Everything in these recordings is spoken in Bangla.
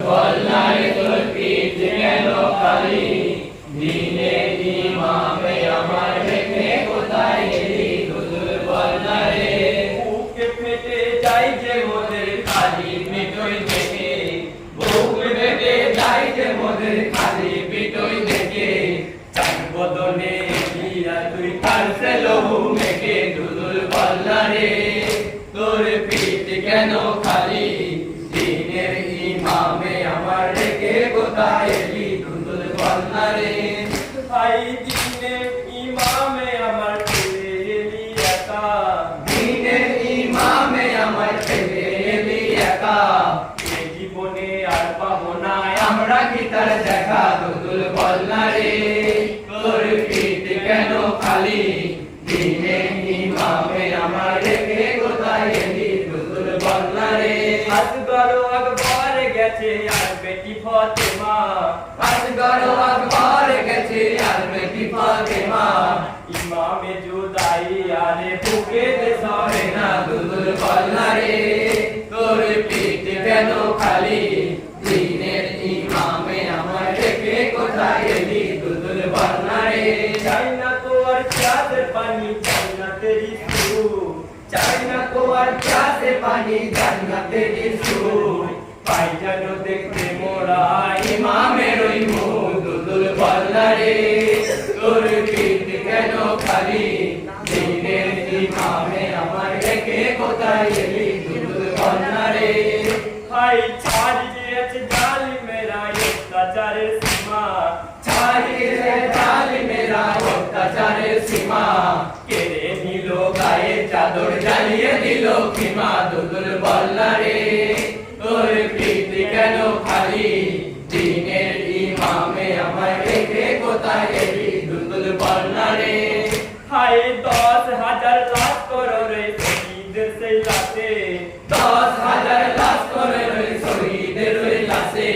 বলনারে তোর পিঠ কেন খালি, দিনের ইমামে আমার রেখে কোথায় গেলি হুজুর বলনারে। বুকে ফেটে যাই যে মোদের খালি পিঠই দেখে, বুকে ফেটে যাই যে মোদের খালি পিঠই দেখে, চার বদনে দিয়া তুই কারছে লহু মেখে হুজুর বলনারে। তোর পিঠ কেন খালি, দিনের ইমামে আমার রেখে কোথায় এলি হুজুর বলনারে। ভাই দিনের ইমামে আমার ছেড়ে এলি একা, দিনের ইমামে আমার ছেড়ে এলি একা, এ জীবনে আর পাবো না আমরা কি তার দেখা হুজুর বলনারে। তোর পিঠ কেন খালি, দিনের ইমামে আমার রেখে কোথায় এলি হুজুর বলনারে। আসগর আকবর গেছে আর বেটি ফাতেমা, আসগর আকবর গেছে আর বেটি ফাতেমা, ইমামে জুদাই আরে বুকে দে সরে না হুজুর বলনারে। তোর পিঠ কেন খালি, দিনের ইমামে আমার রেখে কোথায় এলি হুজুর বলনারে। চাই না তো আর চাঁদের পানি, চাই না তেরি সুর, চাই না তো আর প্যাসে পানি, জান্নাতের সুর, পাই যেন দেখতে মোরা ইমামের ওই মুখ হুজুর বলনারে। তোর পিঠ কেন খালি, দিনের ইমামে আমার রেখে কোথায় এলি হুজুর বলনারে। ভাই ছাড় দিয়েছে জালিমেরা অত্যাচারের সীমা, ছাড়িয়ে জালিমেরা অত্যাচারের সীমা, কেড়ে নিল গায়ে চাদর জ্বালিয়ে দিল খিমা হুজুর বলনারে। তোর পিঠ কেন খালি, দিনের ইমামে আমার রেখে কোথায় এলি হুজুর বলনারে। হাই 10,000 লাখ করোড়ে শহীদের সেই লাশে, 10,000 লাশ করে রই শহীদের ওই লাশে,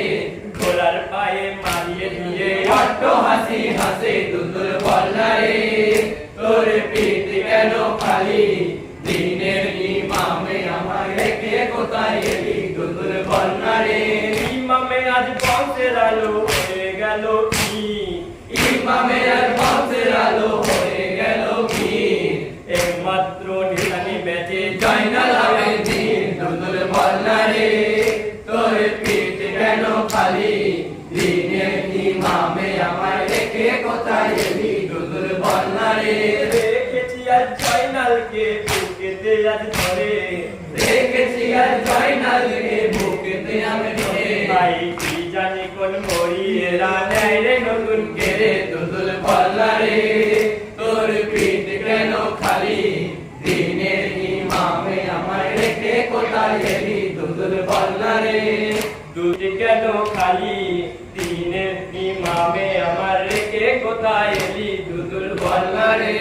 ঘোড়ার পায়ে মারিয়ে দিয়ে অট্ট হাসি হাসে হুজুর বলনারে। তোর পিঠ কেন খালি, দিনের ইমামে আমার রেখে কোথায় এলি হুজুর বলনারে। ইমামে আজ বংশের আলো হয়ে গেল কি, ইমামে আর বংশের আলো হয়ে গেল কি, একমাত্র নিশানি বেঁচে জয়নাল আবেদিন হুজুর বলনারে। তোর পিঠ কেন খালি, দিনের ইমামে আমার রেখে কোথায় এলি হুজুর বলনারে। রেখেছি আর জয়নালকে বুকেতে আজ ধরে, দেখেছি আর জয়নালকে বুকেতে আমি ধরে, ভাই কি জানি কোন মরি এরা নেয় রে নতুন কেড়ে হুজুর বলনারে। তোর পিঠ কেন খালি, দিনের ইমামে আমার রেখে কোথায় এলি হুজুর বলনারে। দুটি কেন খালি, দিনের ইমামে আমার রেখে কোথায় এলি হুজুর বলনারে।